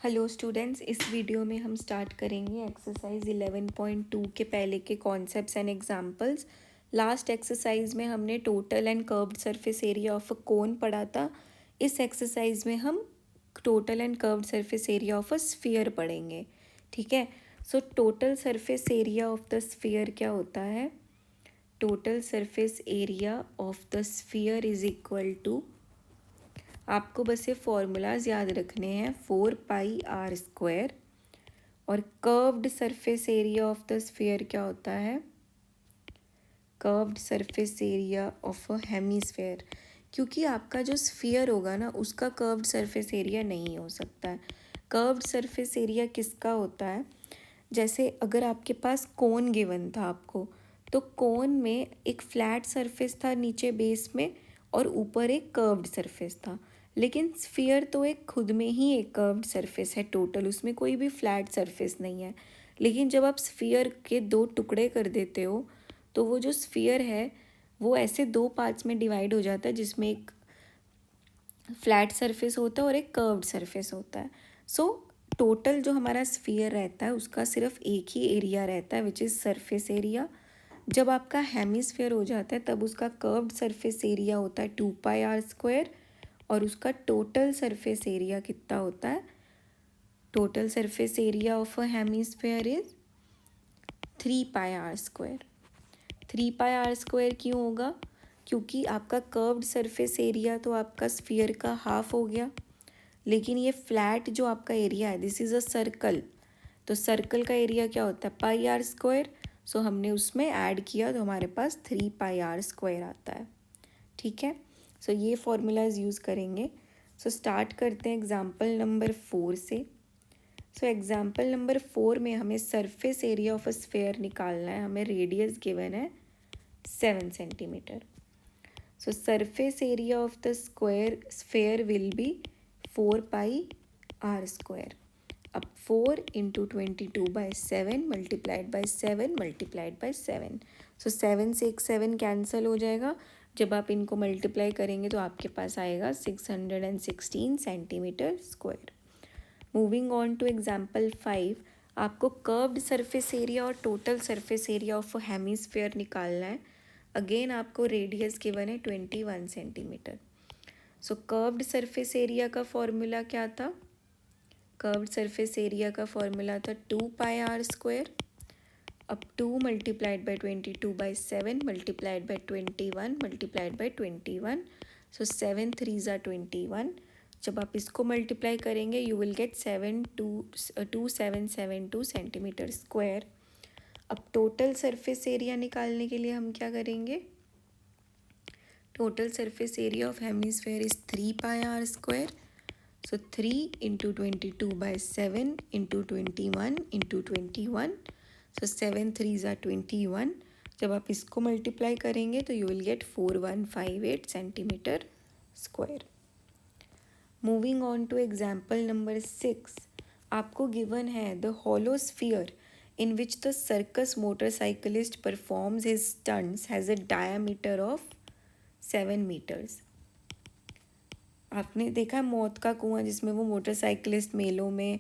Hello students, इस video में हम स्टार्ट करेंगे एक्सरसाइज 11.2 के पहले के concepts and examples. Last exercise में हमने total and curved surface area of a cone पढ़ा था। इस एक्सरसाइज में हम total and curved surface area of a sphere पढ़ेंगे। ठीक है, so total surface area of the sphere क्या होता है? Total surface area of the sphere is equal to, आपको बस ये फॉर्मूलाज याद रखने हैं, 4πr²। और curved surface area of the sphere क्या होता है? Curved surface area of a hemisphere. क्योंकि आपका जो स्फीयर होगा ना, उसका कर्व्ड सरफेस एरिया नहीं हो सकता है। कर्व्ड सरफेस एरिया किसका होता है? जैसे अगर आपके पास कोन गिवन था आपको, तो कोन में एक फ्लैट सरफेस था नीचे बेस में और ऊपर एक कर्व्ड सरफेस था। लेकिन स्फीयर तो एक खुद में ही एक कर्व्ड सरफेस है टोटल, उसमें कोई भी फ्लैट सरफेस नहीं है। लेकिन जब आप स्फीयर के दो टुकड़े कर देते हो, तो वो जो स्फीयर है वो ऐसे दो पार्ट्स में डिवाइड हो जाता है, जिसमें एक फ्लैट सरफेस होता है और एक कर्व्ड सरफेस होता है। सो टोटल जो हमारा स्फीयर रहता है उसका सिर्फ एक ही एरिया रहता है, विच इज़ सरफेस एरिया। जब आपका हेमिस्फेयर हो जाता है तब उसका कर्व्ड सरफेस एरिया होता है 2πr²। और उसका टोटल सरफेस एरिया कितना होता है? Total surface area of a hemisphere is 3πr²। 3πr² क्यों होगा? क्योंकि आपका कर्व्ड सरफेस एरिया तो आपका स्फीयर का हाफ हो गया, लेकिन ये फ्लैट जो आपका एरिया है, दिस इज़ अ सर्कल, तो सर्कल का एरिया क्या होता है? πr²। सो हमने उसमें ऐड किया तो हमारे पास 3πr² आता है। ठीक है, सो ये फॉर्मूलाज यूज़ करेंगे। सो स्टार्ट करते हैं एग्जाम्पल नंबर 4 से। सो एग्जाम्पल नंबर 4 में हमें surface area of a sphere निकालना है। हमें रेडियस गिवन है 7 centimetre. So surface area of the sphere will be 4πr²। अब 4 into 22/7 multiplied by 7 multiplied by 7। सो 7 से एक 7 कैंसिल हो जाएगा। जब आप इनको मल्टीप्लाई करेंगे तो आपके पास आएगा 616 centimetre square. Moving on to example 5, आपको कर्व्ड सरफेस एरिया और total surface area of hemisphere निकालना है। अगेन आपको रेडियस गिवन है 21 centimetre. So curved surface area का फॉर्मूला क्या था? कर्व्ड सरफेस एरिया का फॉर्मूला था 2πr²। अब 2 multiplied by 22/7 multiplied by 21 multiplied by 21। So 7 3 ज़ा 21। जब आप इसको मल्टीप्लाई करेंगे you will get 2772 centimetre square. अब टोटल सरफेस एरिया निकालने के लिए हम क्या करेंगे? Total surface area of hemisphere is 3πr²। So 3 into 22/7 into 21 into 21। So 7 3 ज़ा 21। जब आप इसको मल्टीप्लाई करेंगे तो you will get 4158 centimetre square. Moving on to example number 6, आपको गिवन है the hollow sphere in which the circus motorcyclist performs his stunts has a diameter of 7 meters। आपने देखा है मौत का कुआं, जिसमें वो मोटरसाइकिलिस्ट मेलों में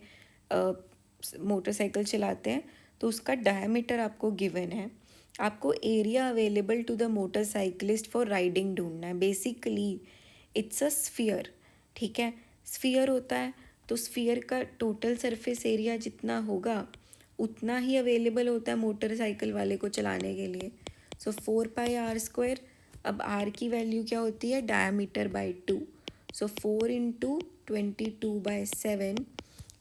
मोटरसाइकिल चलाते हैं, तो उसका डायमीटर आपको गिवन है। आपको area available to the motorcyclist for riding ढूंढना है। Basically it's a sphere. ठीक है, स्फीयर होता है तो स्फीयर का टोटल सरफेस एरिया जितना होगा उतना ही अवेलेबल होता है मोटरसाइकिल वाले को चलाने के लिए। सो 4πr²। अब r की वैल्यू क्या होती है? Diameter by 2। So 4 into 22/7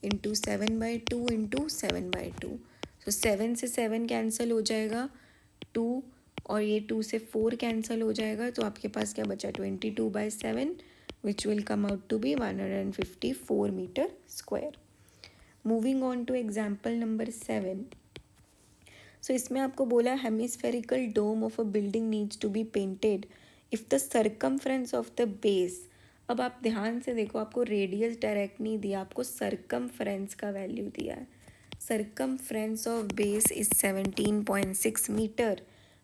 into 7/2 into 7/2। सो 7 से 7 कैंसिल हो जाएगा, 2 और ये 2 से 4 कैंसिल हो जाएगा, तो आपके पास क्या बचा? 22/7 which will come out to be 154 metre square. Moving on to example number 7। So इसमें आपको बोला hemispherical dome of a building needs to be painted if the circumference of the base. अब आप ध्यान से देखो, आपको रेडियस डायरेक्ट नहीं दिया, आपको सरकमफ्रेंस का वैल्यू दिया है। Circumference of base is 17.6 metre.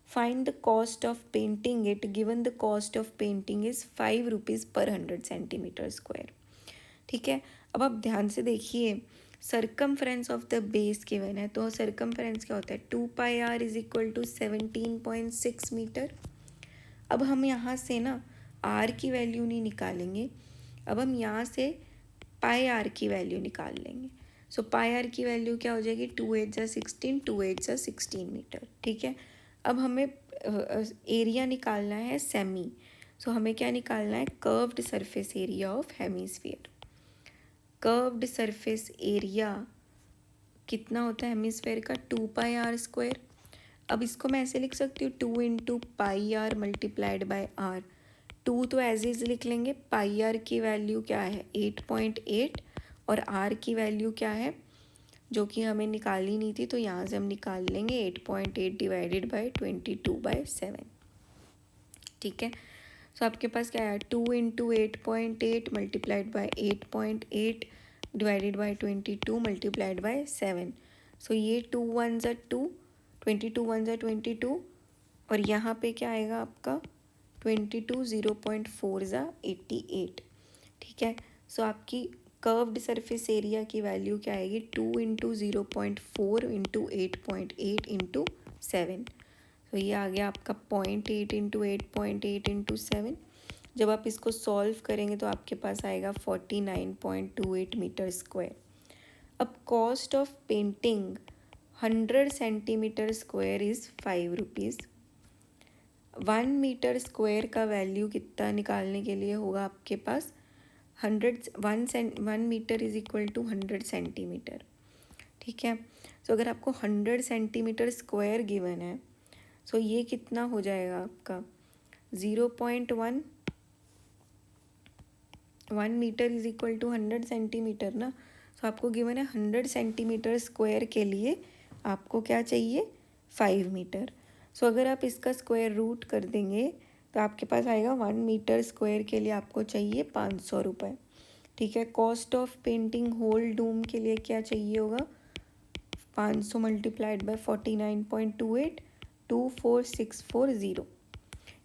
Find the cost of painting it given the cost of painting is 5 rupees per 100 centimetre square. ठीक है, अब आप ध्यान से देखिए, circumference of the base given है, तो सरकमफ्रेंस क्या होता है, 2πr is equal to 17.6 metre. अब हम यहाँ से ना r की वैल्यू नहीं निकालेंगे, अब हम यहाँ से पाई आर की वैल्यू निकाल लेंगे। सो पाई आर की वैल्यू क्या हो जाएगी, 2 8 जा 16, 2 8 जा 16 मीटर। ठीक है, अब हमें एरिया निकालना है सेमी। सो हमें क्या निकालना है, curved surface area of hemisphere. Curved surface area कितना होता है हेमीस्फीयर का, 2πr²। अब इसको मैं ऐसे लिख सकती हूँ, 2 into pi r multiplied by r. 2 तो एज इज लिख लेंगे, पाई आर की वैल्यू क्या है 8.8 और आर की वैल्यू क्या है जो कि हमें निकालनी नहीं थी, तो यहाँ से हम निकाल लेंगे 8.8 डिवाइडेड बाई 22/7। ठीक है, सो आपके पास क्या है, 2 into 8.8 multiplied by 8.8 divided by 22 multiplied by 7। सो ये 2 1 ज़ा 2, 22 1 ज़ा 22, और यहाँ पे क्या आएगा आपका 22, 0.4 ज़ा 88। ठीक है, सो आपकी कर्व्ड सरफेस एरिया की वैल्यू क्या आएगी, 2 इंटू 0.4 इंटू 8.8 इंटू 7। तो ये आ गया आपका 0.8 इंटू 8.8 इंटू 7। जब आप इसको सॉल्व करेंगे तो आपके पास आएगा 49.28 मीटर स्क्वायर। अब cost of painting 100 centimetre square is 5 rupees. 1 metre square का वैल्यू कितना निकालने के लिए होगा आपके पास 1 metre is equal to 100 centimetre. ठीक है, सो अगर आपको 100 सेंटीमीटर स्क्वायर गिवन है, सो ये कितना हो जाएगा आपका 0.1। 1 metre is equal to 100 centimetre ना। सो आपको गिवन है 100 सेंटीमीटर स्क्वायर के लिए आपको क्या चाहिए 5 मीटर। सो अगर आप इसका स्क्वायर रूट कर देंगे तो आपके पास आएगा 1 मीटर स्क्वायर के लिए आपको चाहिए 500 रुपये। ठीक है, cost of painting whole dome के लिए क्या चाहिए होगा, 500 मल्टीप्लाइड बाय 49.28, 24640।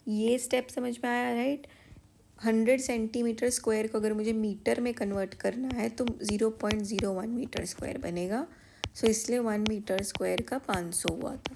ये स्टेप समझ में आया राइट। 100 सेंटीमीटर स्क्वायर को अगर मुझे मीटर में कन्वर्ट करना है तो 0.01 मीटर स्क्वायर बनेगा। सो इसलिए 1 मीटर स्क्वायर का 500 हुआ था।